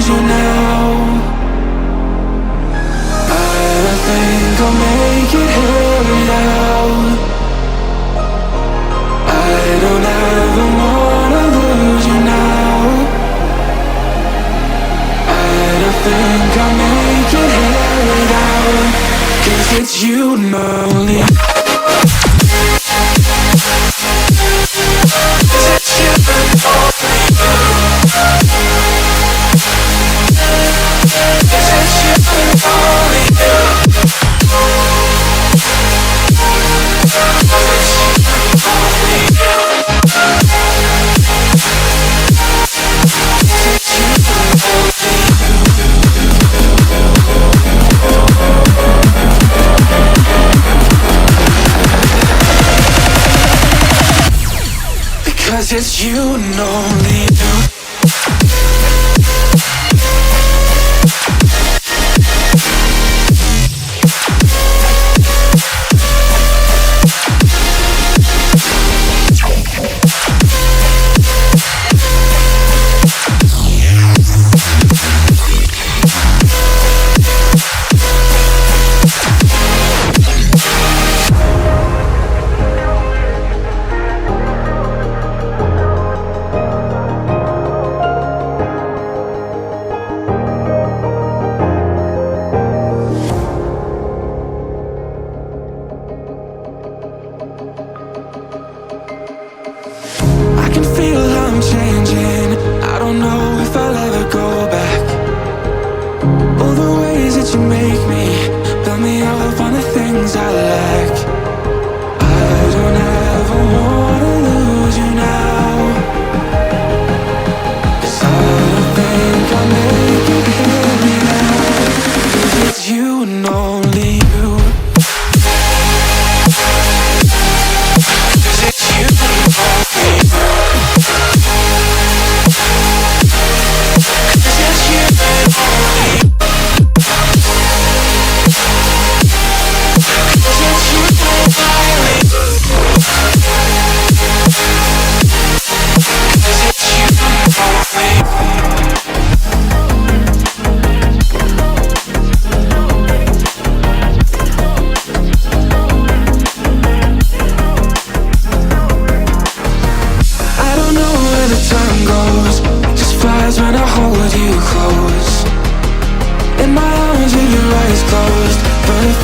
lose you now. I think I'll make it here now. I don't ever wanna lose you now. I don't think I'll make it here now. 'Cause it's you and only. Because it's you and only you.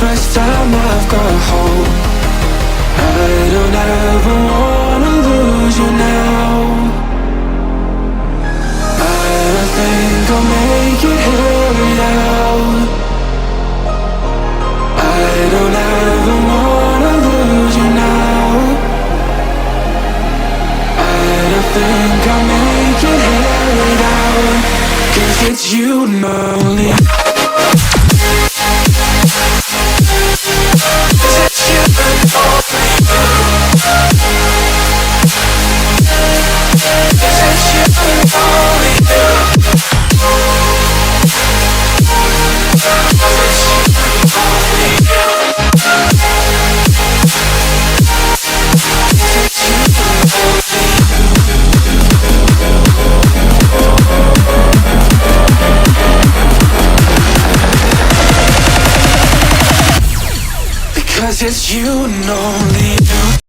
First time I've got hope. I don't ever wanna lose you now. I don't think I'll make it here now. I don't ever wanna lose you now. I don't think I'll make it here now. 'Cause it's you and only. Because it's you and only you.